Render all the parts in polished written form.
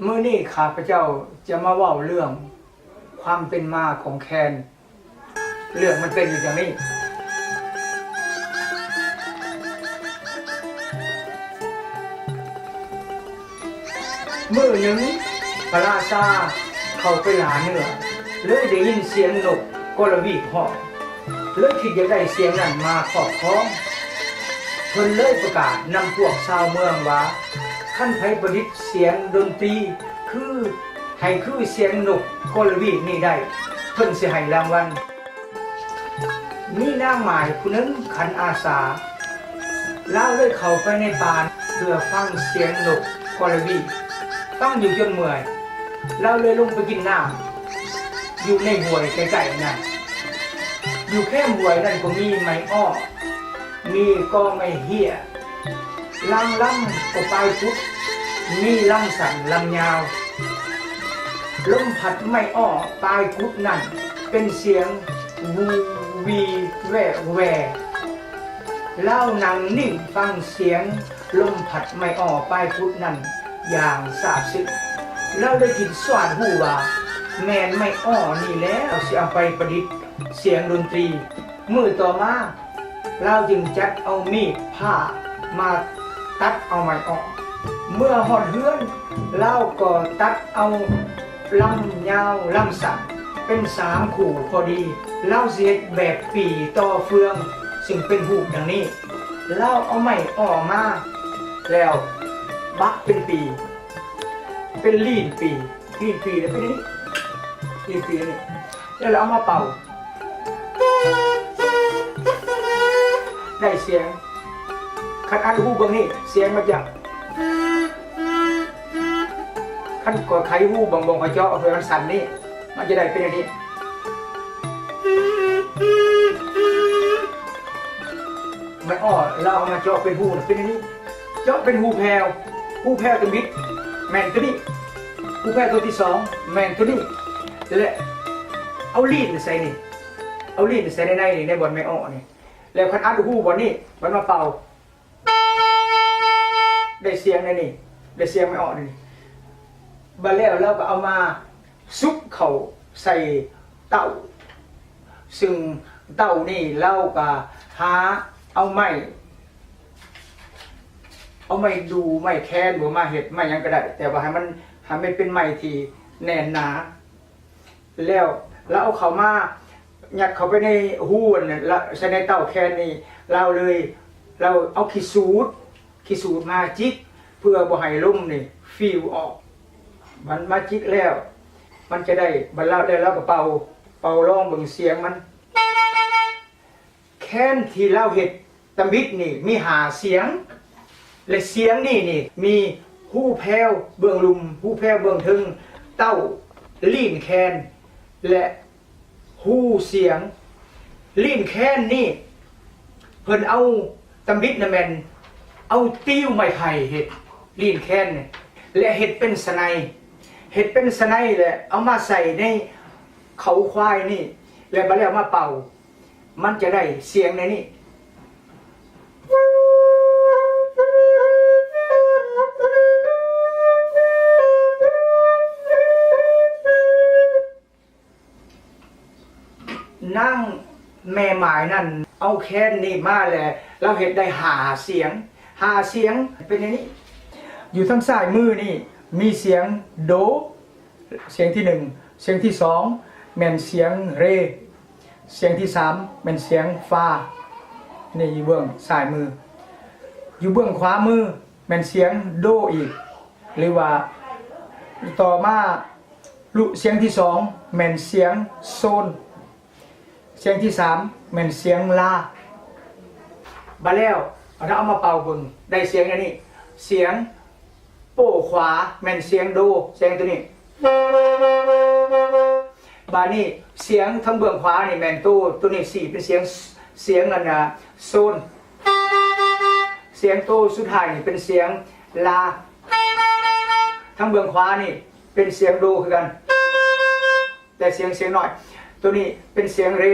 มื้อนี้ข้าพเจ้าจะมาเว้าเรื่องความเป็นมาของแคนเรื่องมันเป็นอย่างนี้มื้อหนึ่งพระราชาเข้าไปหาเนื้อเลยได้ยินเสียงนกกระวีห้องเลยคิดจะได้เสียงนั้นมาครอบครองเพิ่นเลยประกาศนำพวกชาวเมืองว่าท่านไผประดิษฐ์เสียงดนตรีคือให้คือเสียงนกกระวีนี่ได้เพิ่นสิให้รางวัลมีนางหมายผู้นั้นขันอาสาเล่าเลยเข้าไปในป่าเพื่อฟังเสียงนกกระวีตั้งอยู่จนเมื่อยเราเลยลงไปกินน้ำอยู่ในห้วยใกล้ๆนั่นอยู่แค่ห้วยนั่นก็มีไม้อ้อมีก็ไม่เหี้ยลำก็ไปพุดมีลำสั่นลำยาวลมพัดไม่อ้อปลายกุดนั่นเป็นเสียงวูวีแวแวเล่านังนิ่งฟังเสียงลมพัดไม่อ้อปลายกุดนั่นอย่างซาบซึ้งเราได้ยินสวดหูว่าแมนไม่อ้อนี่แล้วสิเอาไปประดิษฐ์เสียงดนตรีมือต่อมาเราจึงจัดเอามีดผ้ามาตัดเอาไม้อ้อเมื่อหอดเฮือนเราก็ตัดเอาลำยาวลำสั้นเป็น3 ขู่พอดีเราเสียแบบปีต่อเฟืองซึ่งเป็นหูดังนี้เราเอาไม้อ้อมาแล้วบักเป็นปีเป็นลีนปีแล้วเป็นนี้ลีนปีนี่แล้วเราเอามาเป่าได้เสียงคันอันหูเบิ่งนี่เสียงมันจะคันก็ไขหูบางเขาเจาะเพื่อมันสั่นนี่มันจะได้เป็นอย่างนี้ไม่อ้อเราเอามาเจาะเป็นหูเป็นอย่างนี้เจาะเป็นหูแพรวตัวบิดแมนตัวนี้หูแพรวตัวที่2แมนตัวนี้และเอาลีนใส่นี่เอาลีนใส่ในบอลไม่อ้อนี่แล้วคันอัดหูบอลนี่มันมาเป่าได้เสียงในนี่ได้เสียงไม่อ้อนี่บัดแล้วเราก็เอามาซุกเข่าใส่เต้าซึ่งเต้านี่เราก็หาเอาไม้ดูไม้แคนบ่มาเห็ดไม้ยังก็ได้แต่ว่าให้มันเป็นไม้ที่แน่นหนาแล้วเราเอาเข้ามายัดเข้าไปในหูนี่แล้วใส่ในเต้าแคนนี่เราเอาขี้สูตรมาจิกเพื่อบ่ให้ลมนี่ฟิวออกมันมาจิกแล้วมันจะได้บรรลุได้แล้วก็เป่าร้องเบิ่งเสียงมันแค้นที่เราเฮ็ดตำบิดนี่มี5 เสียงและเสียงนี่มีหูแผ่วเบื้องลุมหูแผ่วเบื้องทึงเต้าลีนแคนและหูเสียงลีนแคนนี่เพิ่นเอาตำบิดน่ะแม่นเอาติ้วไม้ไผ่เฮ็ดลีนแคนนี่และเฮ็ดเป็นสไนแหละเอามาใส่ในเขาควายนี่แล้วบัดแล้วมาเป่ามันจะได้เสียงในนี้นั่งแม่หมายนั่นเอาแค้นนี่มาแหละเราเห็นได้5 เสียงเป็นอย่างนี้อยู่ทางซ้ายมือนี่มีเสียงโดเสียงที่1เสียงที่2แม่นเสียงเรเสียงที่3แม่นเสียงฟานี่อยู่เบื้องซ้ายมืออยู่เบื้องขวามือแม่นเสียงโดอีกหรือว่าต่อมาเสียงที่2แม่นเสียงโซนเสียงที่3แม่นเสียงลาบัดแล้วเราเอามาเป่าเบิ่งได้เสียงอันนี้เสียงโป้ขวาแม่นเสียงโดเสียงตัวนี้บาดนี้เสียงทางเบื้องขวานี่แม่นตัวนี้4เป็นเสียงนั่นน่ะโซนเสียงโตสุดท้ายนี่เป็นเสียงลาทางเบื้องขวานี่เป็นเสียงโดคือกันแต่เสียงน้อยตัวนี้เป็นเสียงเร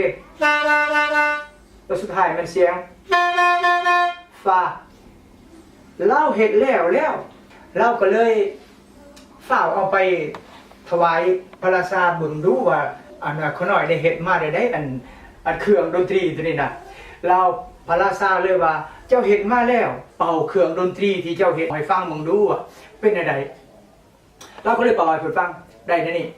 ตัวสุดท้ายเป็นเสียงฟาเล่าเห็ดแล้วเราก็เลย ฝ้าวเอาไปถวายพระราชาเบิ่งดูว่าอันเขาน้อยได้เฮ็ดมาได้อันเครื่องดนตรีตัวนี้น่ะเราพระราชาเลยว่าเจ้าเฮ็ดมาแล้วเป่าเครื่องดนตรีที่เจ้าเฮ็ดให้ฟังเบิ่งดูว่าเป็นจังไดเราก็เลยเป่าให้เพิ่นฟังได้แน่นี่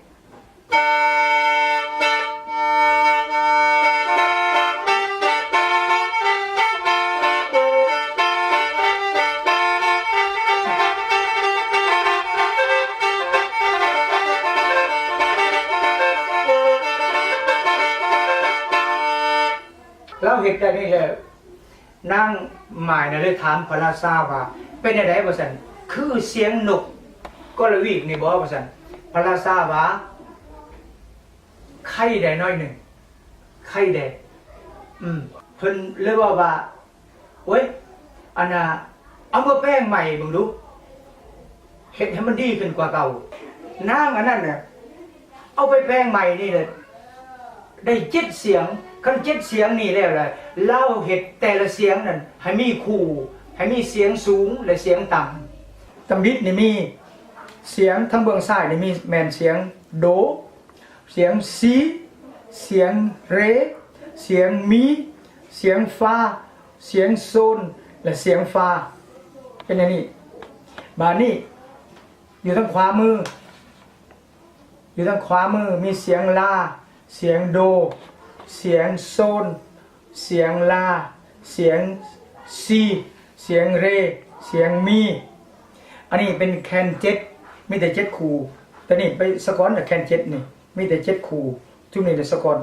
เราเห็นได้นี่เลยนั่งหมายนะเลยถามพระราชาว่าเป็นอะไรบ่ซั่นคือเสียงนกกระวีกนี่บ่ว่าซั่นพระราชาว่าไข่ได้น้อยหนึ่งไข่ได้เพิ่นเลยว่าโอ้ยอันน่ะเอามาแป้งใหม่มึงดูเฮ็ดให้มันดีขึ้นกว่าเก่านางอันนั้นน่ะเอาไปแป้งใหม่นี่เลยได้7เสียงคัน7เสียงนี่แล้วล่ะเล่าเฮ็ดแต่ละเสียงนั่นให้มีคู่ให้มีเสียงสูงและเสียงต่ำตำบิดนี่มีเสียงทางเบื้องซ้ายนี่มีแม่นเสียงโดเสียงซีเสียงเรเสียงมีเสียงฟาเสียงโซนและเสียงฟาเป็นอย่างนี้บาดนี้อยู่ทางขวามือมีเสียงลาเสียงโดเสียงโซนเสียงลาเสียงซีเสียงเรเสียงมีอันนี้เป็นแคนเจ็ดมีแต่7คู่ตัวนี้ไปสกอนแต่แคนเจ็ดนี่มีแต่7คู่ทุกนี้แต่สกอน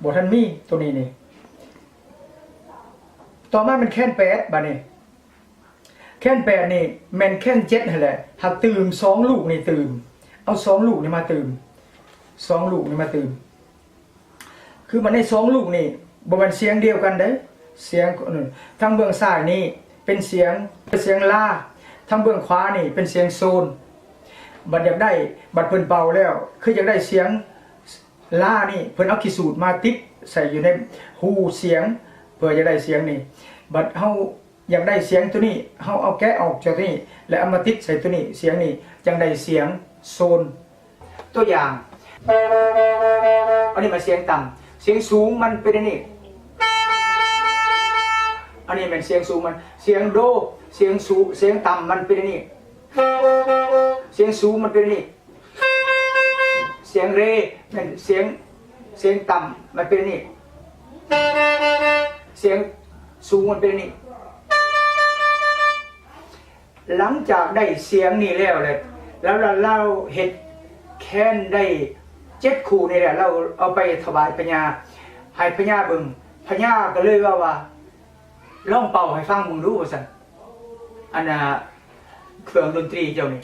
บ่ทันมีตัวนี้นี่ต่อมาเป็นแคน8บัดนี้แคน8นี่แม่นแคน7นั่นแหละหากตื่ม2ลูกนี่ตื่มเอา2ลูกนี่มาตื่ม2ลูกนี่มาตื่มคือมันใน2ลูกนี่บ่แม่นเสียงเดียวกันเด้เสียงทางเบื้องซ้ายนี่เป็นเสียงลาทางเบื้องขวานี่เป็นเสียงโซนบัดอยากได้บัดเพิ่นเป่าแล้วคืออยากได้เสียงลานี่เพิ่นเอาขี้สูตรมาติดใส่อยู่ในหูเสียงเพื่อจะได้เสียงนี่บัดเฮาอยากได้เสียงตัวนี้เฮาเอาแกะออกจากตัวนี้แล้วเอามาติดใส่ตัวนี้เสียงนี่จังได้เสียงโซนตัวอย่างอันนี้มันเสียงต่ำเสียงสูงมันเป็นนี่อันนี้เป็นเสียงสูงมันเสียงโดเสียงสูงเสียงต่ำมันเป็นนี่เสียงสูงมันเป็นนี่เสียงเรเป็นเสียงต่ำมันเป็นนี่เสียงสูงมันเป็นนี่หลังจากได้เสียงนี่แล้วเลยแล้วเราเห็ดแค้นได้7คู่นี่แหละเราเอาไปถวายพญาให้พญาเบิ่งพญาก็เลยว่าลองเป่าให้ฟังมึงดูว่าซั่นอันน่ะเครื่องดนตรีเจ้านี่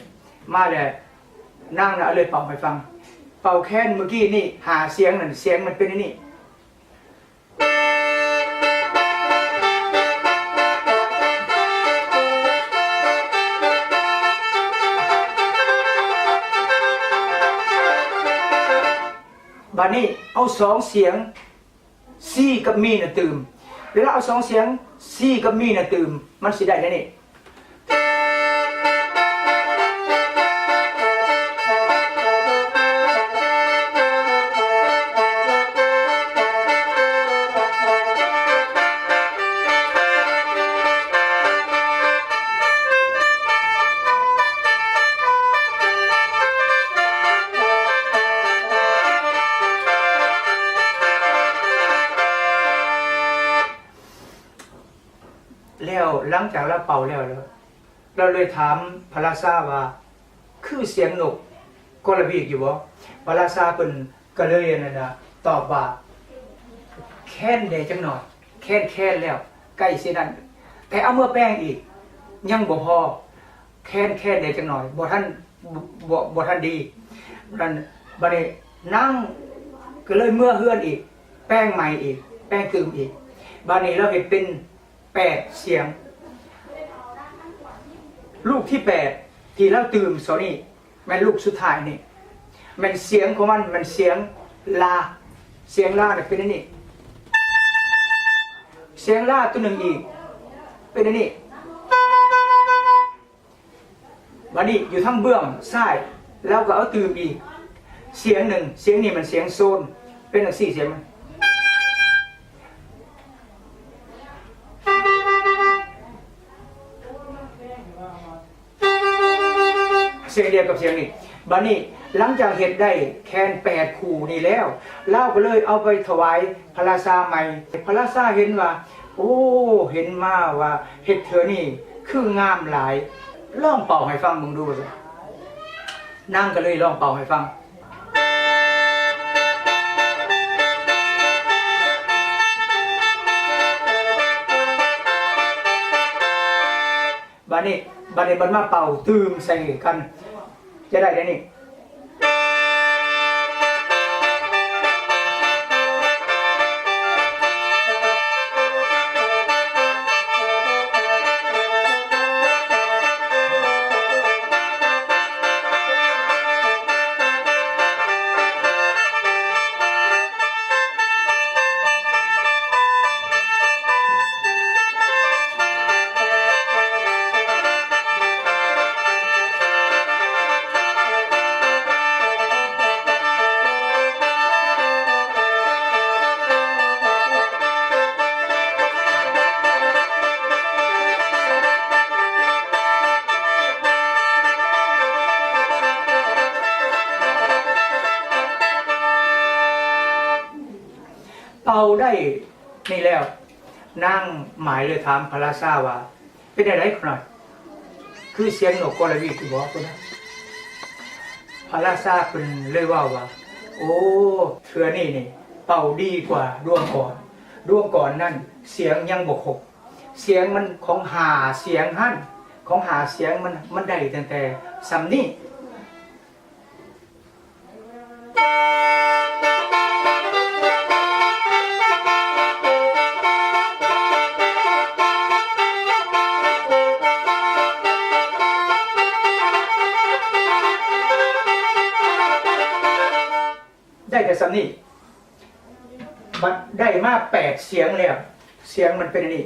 มาแล้วนั่งน่ะเลยเป่าให้ฟังเป่าแค้นเมื่อกี้นี่หาเสียงนั่นเสียงมันเป็นนี่บัดนี้เอา2เสียงซีกับมีน่ะตื่มแล้วเอา2เสียงซีกับมีน่ะตื่มมันสิได้แน่นี่แล้วหลังจากเราเป่าแล้วเราเลยถามพระราชาว่าคือเสียงนกกระวีกอยู่บ่พระราชาเพิ่นก็เลยนั่นน่ะตอบว่าแค้นได้จังหน่อยแค้นแล้วใกล้สินั้นแต่เอาเมื่อแป้งอีกยังบ่พอแค้นได้จังหน่อยบ่ทันดีนั่นบัดนี้นั่งก็เลยเมื่อเฮือนอีกแป้งใหม่อีกแป้งตื่มอีกบัดนี้เราเห็นเป็น8เสียงลูกที่8ที่เราตื่มนี่แม่นลูกสุดท้ายนี่แม่นเสียงของมันเสียงลาเนี่ยเป็นนี่เสียงลาตัวหนึ่งอีกเป็นนี่บัดนี้อยู่ทางเบื้องซ้าย แล้วก็เอาตื่มอีกเสียงหนึ่งเสียงนี้มันเสียงโซนเป็นอักสี่เสียงมันเสียงเดียวกับเสียงนี้บัดนี้หลังจากเฮ็ดได้แคน8คู่นี่แล้วเล่าก็เลยเอาไปถวายพระราชาใหม่พระราชาเห็นว่าโอ้เห็นมาว่าเฮ็ดเธอนี่คืองามหลายลองเป่าให้ฟังมึงดูสินั่งก็เลยลองเป่าให้ฟังบัดนี้บัดมาเป่าตื่มใส่กันจะได้นี่เป่าได้นี่แล้วนั่งหมายเลยถามพระราชาว่าเป็นอะไรขนาดคือเสียงนกกระวีที่บอกคนนั้นพระราชาเป็นเลยว่าโอ้เธอนี่เป่าดีกว่าดวงก่อนนั่นเสียงยังบกหกเสียงมันของหาเสียงหั่นของหาเสียงมันได้ตั้งแต่สำนี้ได้แต่สำนี้บัดได้มา8เสียงแล้วเสียงมันเป็นนี่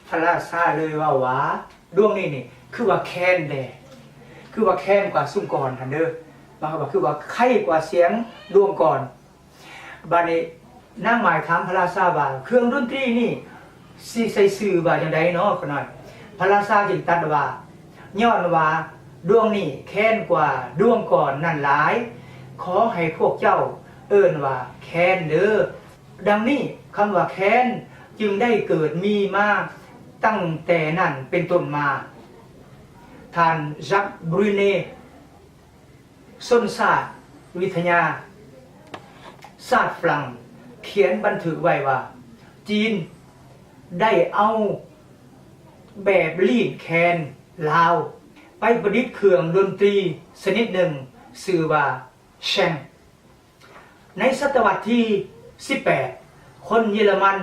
พระราชาเลยว่าดวงนี้คือว่าแค้นแดคือว่าแค้นกว่าซุ่มก่อนทันเด้อบางคนบอกคือว่าไข้กว่าเสียงดวงก่อนบัดนี้นั่งหมายถามพระราชาว่าเครื่องดนตรีนี่สิใส่สื่อว่าจังไดเนาะขน่อยพระราชาจึงตรัสว่าย้อนว่าดวงนี้แค้นกว่าดวงก่อนนั่นหลายขอให้พวกเจ้าเอิ้นว่าแค้นเด้อดังนี้คำว่าแค้นจึงได้เกิดมีมาตั้งแต่นั้นเป็นต้นมาท่านจักบรูเน่ส้นศาสตร์วิทยาศาสตร์ฝรั่งเขียนบันทึกไว้ว่าจีนได้เอาแบบลีดแคนลาวไปประดิษฐ์เครื่องดนตรีชนิดหนึ่งชื่อว่าแชงในศตวรรษที่18คนเยอรมัน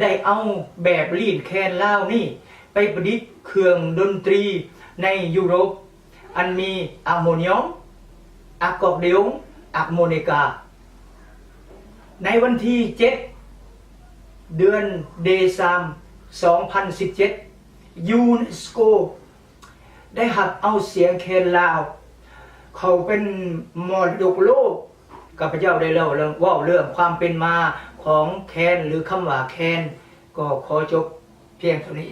ได้เอาแบบลีดแคนลาวนี่ไปประดิษฐ์เครื่องดนตรีในยุโรปอันมีอะโมเนียมอะคอร์ดิออนอะโมนิกาในวันที่7เดือนเดซาม2017ยูเนสโกได้หักเอาเสียงแคนลาวเขาเป็นมรดกโลกข้าพเจ้าได้เล่าเรื่องความเป็นมาของแคนหรือคำว่าแคนก็ขอจบเพียงเท่านี้